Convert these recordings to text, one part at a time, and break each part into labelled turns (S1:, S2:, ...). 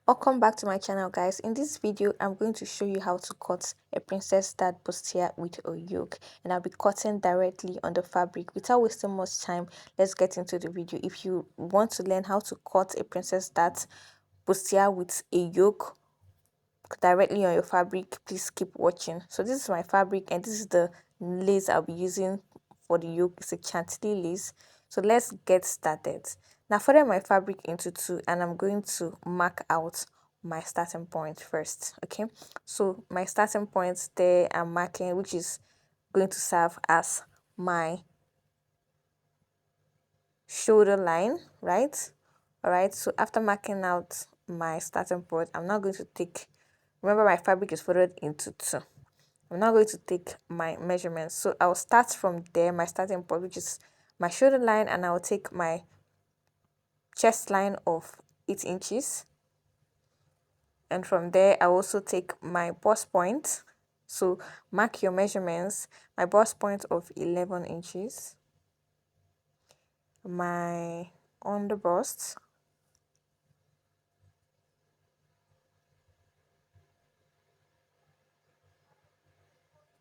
S1: Welcome back to my channel, guys. In this video I'm going to show you how to cut a princess start bustier with a yoke, and I'll be cutting directly on the fabric. Without wasting much time, let's get into the video. If you want to learn how to cut a princess start bustier with a yoke directly on your fabric, please keep watching. So this is my fabric and this is the lace I'll be using for the yoke. It's a chantilly lace. So let's get started. Now fold my fabric into two and I'm going to mark out my starting point first. Okay, so my starting point there I'm marking, which is going to serve as my shoulder line, right? All right, so after marking out my starting point, I'm now going to take, remember my fabric is folded into two. I'm now going to take my measurements. So I'll start from there, my starting point, which is my shoulder line, and I'll take my chest line of 8 inches. And from there, I also take my bust point. So mark your measurements. My bust point of 11 inches. My under bust.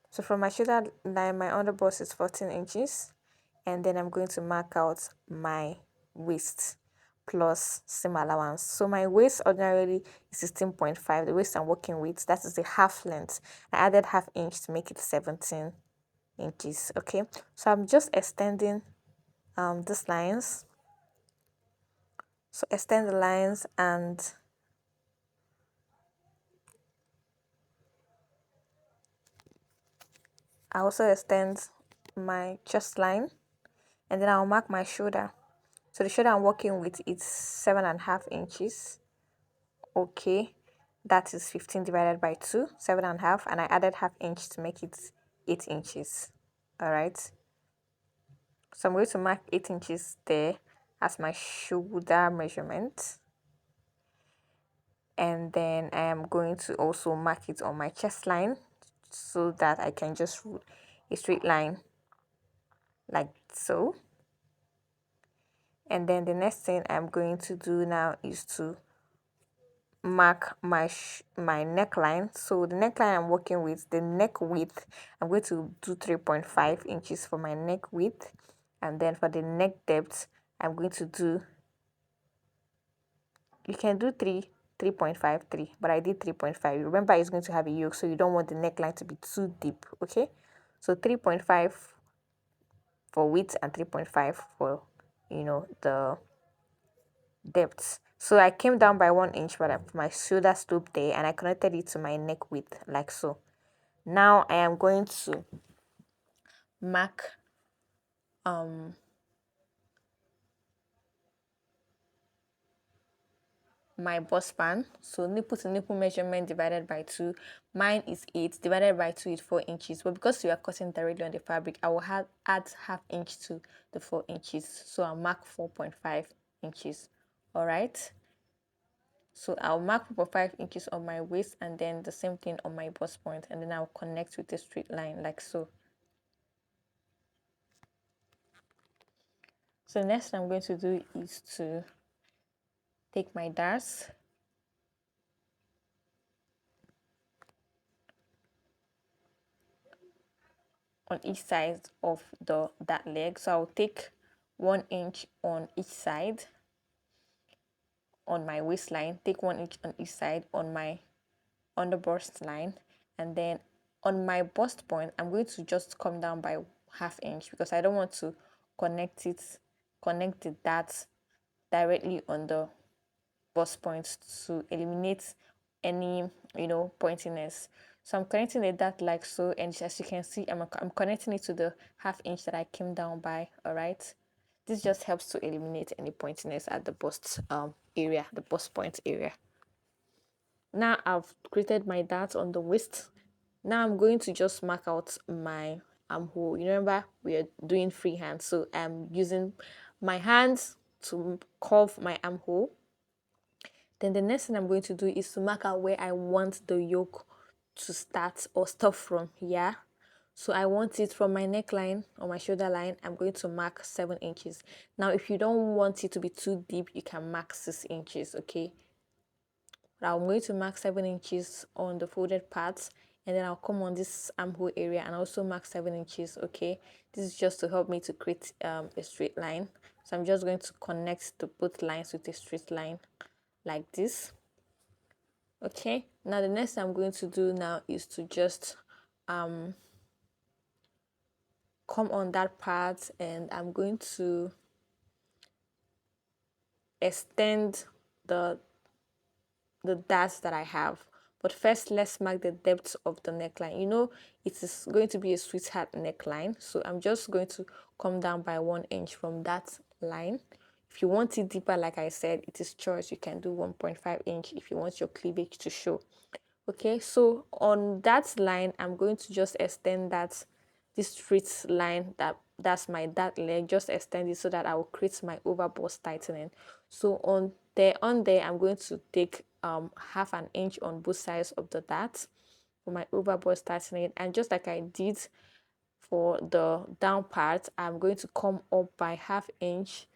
S1: So from my shoulder line, my under bust is 14 inches. And then I'm going to mark out my waist plus seam allowance. So my waist ordinarily is 16.5. The waist I'm working with, that is the half length. I added half inch to make it 17 inches. Okay, so I'm just extending these lines. So extend the lines, and I also extend my chest line, and then I'll mark my shoulder. So the shoulder I'm working with is 7.5 inches. Okay, that is 15 divided by 2, 7.5, and I added half inch to make it 8 inches. All right, so I'm going to mark 8 inches there as my shoulder measurement, and then I am going to also mark it on my chest line so that I can just rule a straight line like so. And then the next thing I'm going to do now is to mark my neckline. So the neckline I'm working with, the neck width, I'm going to do 3.5 inches for my neck width, and then for the neck depth I'm going to do, you can do 3.53, but I did 3.5. Remember, it's going to have a yoke, so you don't want the neckline to be too deep. Okay, so 3.5 for width and 3.5 for, you know, the depth. So I came down by 1 inch, but my shoulder stopped there, and I connected it to my neck width like so. Now I am going to mark my bust span. So nipple to nipple measurement divided by 2. Mine is 8, divided by 2 is 4 inches. But because we are cutting directly on the fabric, I will add half inch to the 4 inches. So I'll mark 4.5 inches. All right. So I'll mark 4.5 inches on my waist, and then the same thing on my bust point, and then I'll connect with a straight line like so. So the next thing I'm going to do is to take my darts on each side of that leg. So I'll take 1 inch on each side on my waistline, take 1 inch on each side on my under bust line, and then on my bust point I'm going to just come down by half inch because I don't want to connect the dart directly on the bust point to eliminate any, you know, pointiness. So I'm connecting the dart like so, and as you can see, I'm connecting it to the half inch that I came down by. All right, this just helps to eliminate any pointiness at the bust area, the bust point area. Now I've created my dart on the waist. Now I'm going to just mark out my armhole. You remember we are doing freehand, so I'm using my hands to curve my armhole. Then the next thing I'm going to do is to mark out where I want the yoke to start or stop from. Yeah, so I want it from my neckline or my shoulder line. I'm going to mark 7 inches. Now if you don't want it to be too deep, you can mark 6 inches. Okay, But I'm going to mark 7 inches on the folded parts, and then I'll come on this armhole area and also mark 7 inches. Okay, this is just to help me to create a straight line. So I'm just going to connect the both lines with a straight line like this. Okay, now the next thing I'm going to do now is to just come on that part, and I'm going to extend the darts that I have. But first, let's mark the depth of the neckline. You know, it is going to be a sweetheart neckline, so I'm just going to come down by 1 inch from that line. If you want it deeper, like I said, it is choice. You can do 1.5 inch if you want your cleavage to show. Okay, so on that line, I'm going to just extend this straight line that's my dart leg, just extend it so that I will create my overbust tightening. So on there, I'm going to take half an inch on both sides of the dart for my overbust tightening, and just like I did for the down part, I'm going to come up by half inch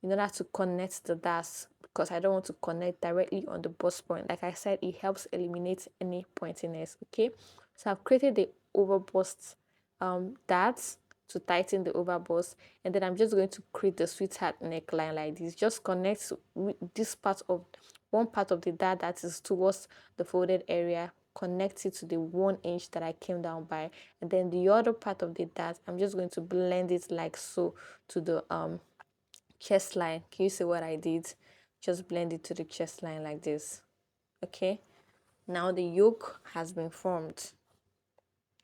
S1: in order to connect the darts, because I don't want to connect directly on the bust point. Like I said, it helps eliminate any pointiness. Okay, so I've created the overbust darts to tighten the overbust, and then I'm just going to create the sweetheart neckline like this. Just connect with this part of one part of the dart that is towards the folded area, connect it to the 1 inch that I came down by, and then the other part of the dart, I'm just going to blend it like so to the chest line. Can you see what I did? Just blend it to the chest line like this. Okay, now the yoke has been formed.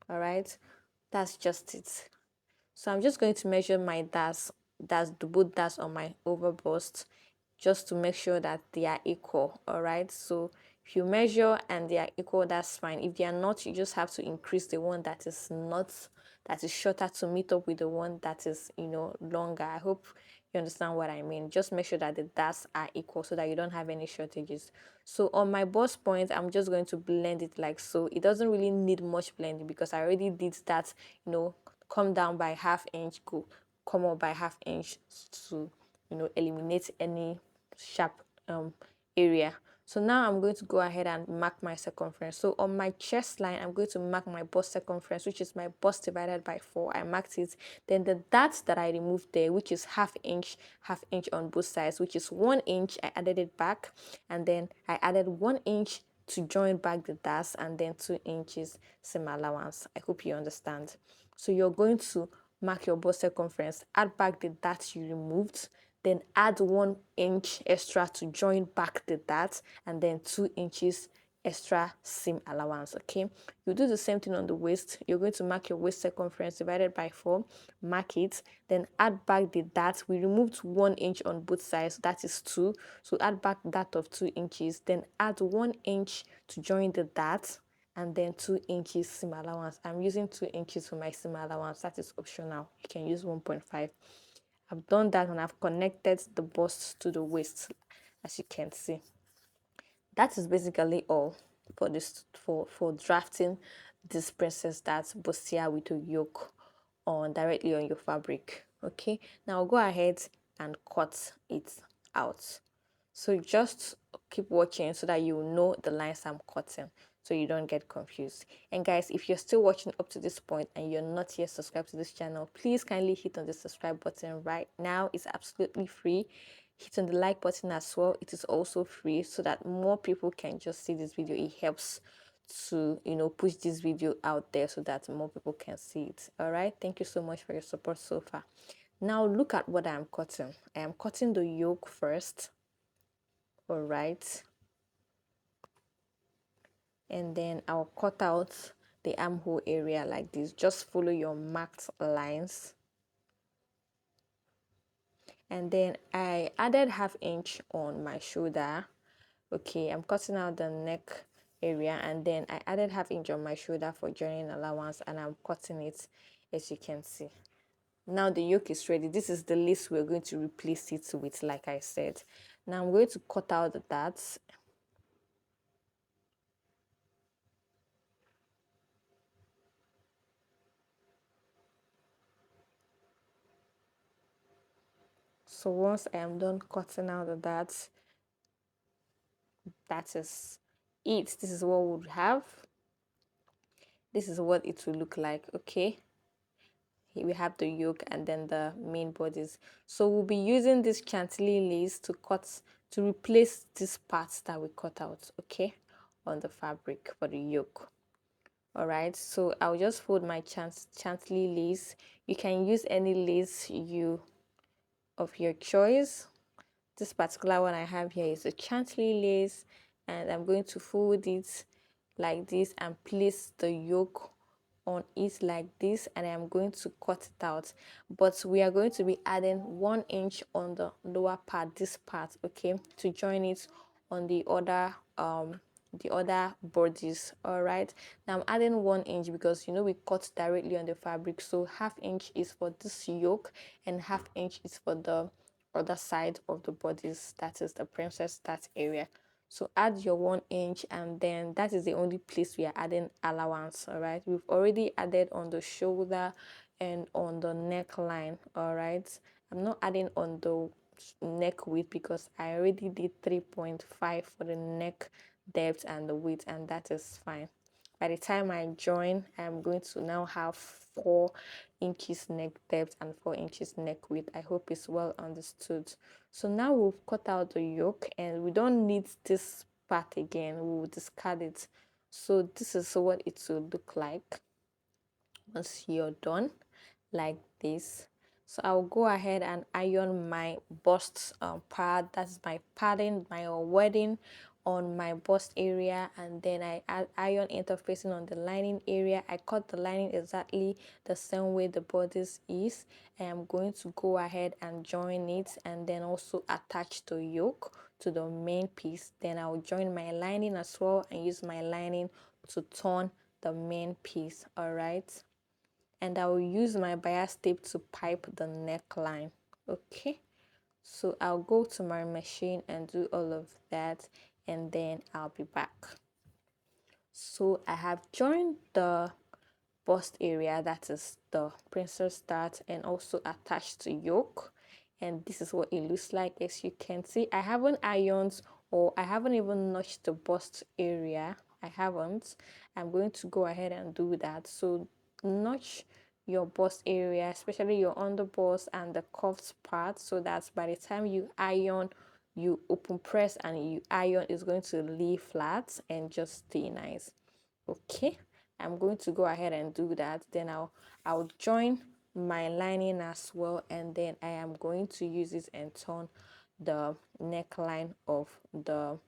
S1: All right, that's just it. So I'm just going to measure my darts, that's the both darts on my overbust, just to make sure that they are equal. All right, so if you measure and they are equal, that's fine. If they are not, you just have to increase the one that is not, that is shorter, to meet up with the one that is, you know, longer. I hope you understand what I mean. Just make sure that the darts are equal so that you don't have any shortages. So on my bust point, I'm just going to blend it like so. It doesn't really need much blending because I already did that, you know, come down by half inch, go come up by half inch to, you know, eliminate any sharp area. So now I'm going to go ahead and mark my circumference. So on my chest line, I'm going to mark my bust circumference, which is my bust divided by 4. I marked it. Then the darts that I removed there, which is half inch on both sides, which is 1 inch, I added it back, and then I added 1 inch to join back the darts, and then 2 inches seam allowance. I hope you understand. So you're going to mark your bust circumference, add back the darts you removed, then add 1 inch extra to join back the dart, and then 2 inches extra seam allowance. Okay, you do the same thing on the waist. You're going to mark your waist circumference divided by 4, mark it, then add back the dart. We removed 1 inch on both sides, that is 2, so add back that of 2 inches, then add 1 inch to join the dart, and then 2 inches seam allowance. I'm using 2 inches for my seam allowance, that is optional. You can use 1.5. I've done that and I've connected the bust to the waist, as you can see. That is basically all for this, for drafting this princess darts bustier with a yoke on directly on your fabric. Okay, now go ahead and cut it out. So just keep watching so that you know the lines I'm cutting, so you don't get confused. And guys, if you're still watching up to this point and you're not yet subscribed to this channel, please kindly hit on the subscribe button right now. It's absolutely free. Hit on the like button as well. It is also free, so that more people can just see this video. It helps to, you know, push this video out there so that more people can see it. All right, thank you so much for your support so far. Now look at what I'm cutting. I am cutting the yoke first. All right, and then I'll cut out the armhole area like this. Just follow your marked lines, and then I added half inch on my shoulder. Okay, I'm cutting out the neck area, and then I added half inch on my shoulder for joining allowance, and I'm cutting it, as you can see. Now the yoke is ready. This is the lace we're going to replace it with, like I said. Now I'm going to cut out the darts. So once I am done cutting out the darts, that is it, this is what we would have. This is what it will look like. Okay, here we have the yoke and then the main bodies. So we'll be using this chantilly lace to replace these parts that we cut out, okay, on the fabric for the yoke. All right, so I'll just fold my chantilly lace. You can use any lace of your choice. This particular one I have here is a chantilly lace, and I'm going to fold it like this and place the yoke on it like this, and I'm going to cut it out. But we are going to be adding 1 inch on the lower part, this part, okay, to join it on the other bodies. All right, now I'm adding 1 inch because we cut directly on the fabric, so ½ inch is for this yoke and ½ inch is for the other side of the bodies, that is the princess start area. So add your 1 inch, and then that is the only place we are adding allowance. All right, we've already added on the shoulder and on the neckline. All right, I'm not adding on the neck width because I already did 3.5 for the neck depth and the width, and that is fine. By the time I join, I'm going to now have 4 inches neck depth and 4 inches neck width. I hope it's well understood. So now we've cut out the yoke and we don't need this part again. We will discard it. So this is what it will look like once you're done, like this. So I'll go ahead and iron my bust pad. That's my padding, my wedding on my bust area, and then I add iron interfacing on the lining area. I cut the lining exactly the same way the bodice is, and I'm going to go ahead and join it and then also attach the yoke to the main piece. Then I'll join my lining as well and use my lining to turn the main piece. All right, and I will use my bias tape to pipe the neckline. Okay, so I'll go to my machine and do all of that, and then I'll be back. So I have joined the bust area, that is the princess start, and also attached to yoke, and this is what it looks like. As you can see, I haven't ironed, or I haven't even notched the bust area. I haven't. I'm going to go ahead and do that. So notch your bust area, especially your underbust and the cuffed part, so that by the time you iron, you open press and you iron, is going to lay flat and just stay nice. Okay, I'm going to go ahead and do that. Then I'll join my lining as well, and then I am going to use it and turn the neckline of the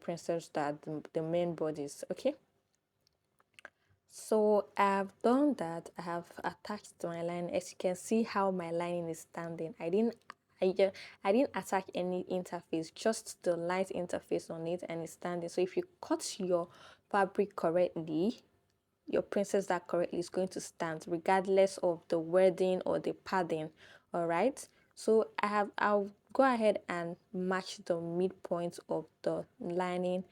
S1: princess that the main bodies. Okay, so I've done that. I have attached my line. As you can see how my lining is standing, I didn't attach any interface, just the light interface on it, and it's standing. So if you cut your fabric correctly, your princess that correctly is going to stand regardless of the wording or the padding. All right, so I'll go ahead and match the midpoint of the lining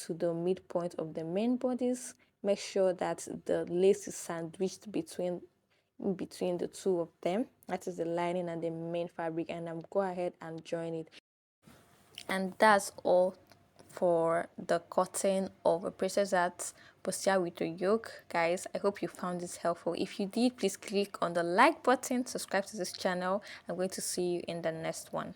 S1: to the midpoint of the main bodies. Make sure that the lace is sandwiched between the two of them, that is the lining and the main fabric, and I'm go ahead and join it. And that's all for the cutting of a princess hat bustier with a yoke. Guys, I hope you found this helpful. If you did, please click on the like button, subscribe to this channel. I'm going to see you in the next one.